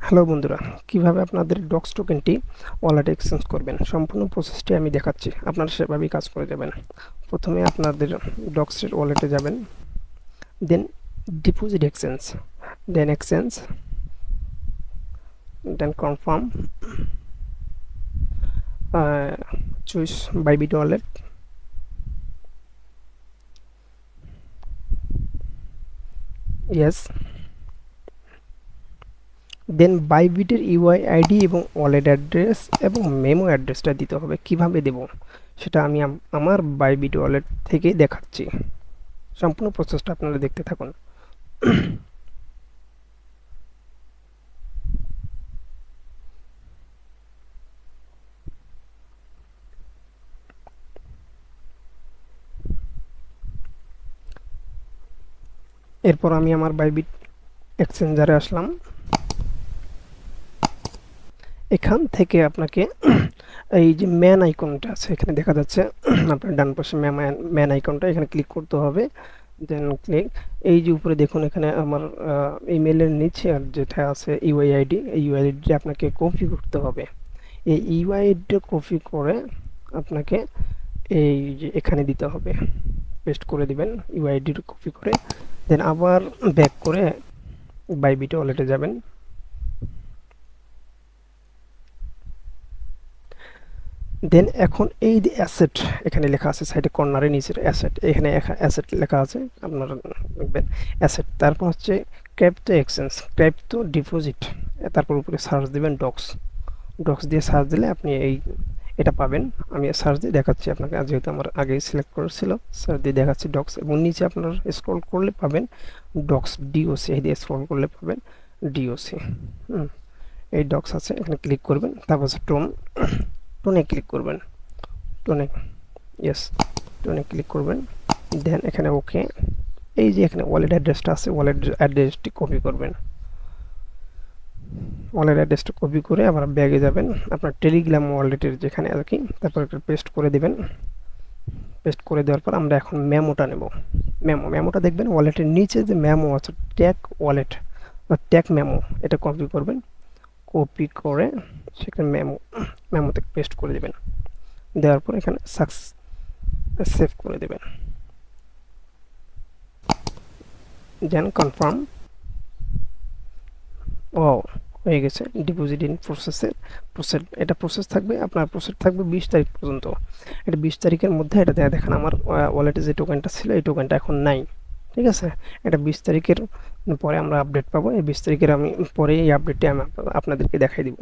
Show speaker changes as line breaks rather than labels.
Hello বন্ধুরা, কিভাবে আপনাদের ডক্স টোকেনটি ওয়ালেটে এক্সচেঞ্জ করবেন সম্পূর্ণ প্রসেসটি আমি দেখাচ্ছি। আপনারা সেভাবেই কাজ করে যাবেন। প্রথমে আপনাদের ডক্সের ওয়ালেটে যাবেন, then deposit exchange, then exchange, then confirm, choose Bybit wallet, yes, then বাইবিটের ইউআই আইডি এবং ওয়ালেট অ্যাড্রেস এবং মেমো অ্যাড্রেসটা দিতে হবে। কিভাবে দেব সেটা আমি আমার বাইবিট ওয়ালেট থেকেই দেখাচ্ছি। সম্পূর্ণ প্রসেসটা আপনারা দেখতে থাকুন। এরপর আমি আমার বাইবিট এক্সচেঞ্জারে আসলাম। এখান থেকে আপনাকে এই যে ম্যান আইকনটা আছে এখানে দেখা যাচ্ছে, আপনার ডান পাশে ম্যান আইকনটা এখানে ক্লিক করতে হবে। দেন ক্লিক, এই যে উপরে দেখুন এখানে আমার ইমেলের নিচে আর যেটা আছে ইউআইআইডি, এই ইউআইআইডি আপনাকে কপি করতে হবে। এই ইউআইআইডি কপি করে আপনাকে এই যে এখানে দিতে হবে, পেস্ট করে দিবেন ইউআইডির কপি করে। দেন আবার ব্যাক করে বাইবিট ওয়ালেটে যাবেন। দেন এখন এই যে অ্যাসেট এখানে লেখা আছে সাইডে কর্নারে নিচের অ্যাসেট, এখানে অ্যাসেট লেখা আছে, আপনারা দেখবেন অ্যাসেট। তারপর হচ্ছে ক্রিপ্টো এক্সচেঞ্জ, ক্রিপ্টো ডিপোজিট, তারপর উপরে সার্চ দিবেন ডক্স। ডক্স দিয়ে সার্চ দিলে আপনি এটা পাবেন। আমি সার্চ দিয়ে দেখাচ্ছি আপনাকে, যেহেতু আমার আগেই সিলেক্ট করেছিল, সার্চ দিয়ে দেখাচ্ছি ডক্স। এবং নিচে আপনারা স্ক্রল করলে পাবেন ডক্স ডিওসি, এই দিয়ে স্ক্রল করলে পাবেন ডিওসি। এই ডক্স আছে, এখানে ক্লিক করবেন। তারপর হচ্ছে টোনে ক্লিক করবেন, টোনে, ইয়েস, টোনে ক্লিক করবেন। দেন এখানে ওকে, এই যে এখানে ওয়ালেট অ্যাড্রেসটা আছে, ওয়ালেট অ্যাড্রেসটি কপি করবেন। ওয়ালেট অ্যাড্রেসটা কপি করে আবার ব্যাগে যাবেন আপনার টেলিগ্রাম ওয়ালেটের যেখানে আর কি, তারপর একটা পেস্ট করে দিবেন। পেস্ট করে দেওয়ার পর আমরা এখন মেমোটা নেব। মেমোটা দেখবেন ওয়ালেটের নিচে যে মেমো আছে, ট্যাগ ওয়ালেট বা ট্যাগ মেমো, এটা কপি করবেন। কপি করে সেখানে মেমোতে পেস্ট করে দেবেন। দেওয়ার পর এখানে সেভ করে দেবেন। দেন কনফার্ম। ও, হয়ে গেছে ডিপোজিট ইন এটা প্রসেস থাকবে, আপনার প্রসেস থাকবে 20 তারিখ পর্যন্ত। এটা 20 তারিখের মধ্যে এটা দেখেন আমার ওয়ালেটে যে টোকেনটা ছিল এই টোকেনটা এখন নাই। ঠিক আছে, এটা 20 তারিখের পরে আমরা আপডেট পাবো। এই 20 তারিখের আমি পরে এই আপডেটটি আমি আপনাদেরকে দেখাই দিব।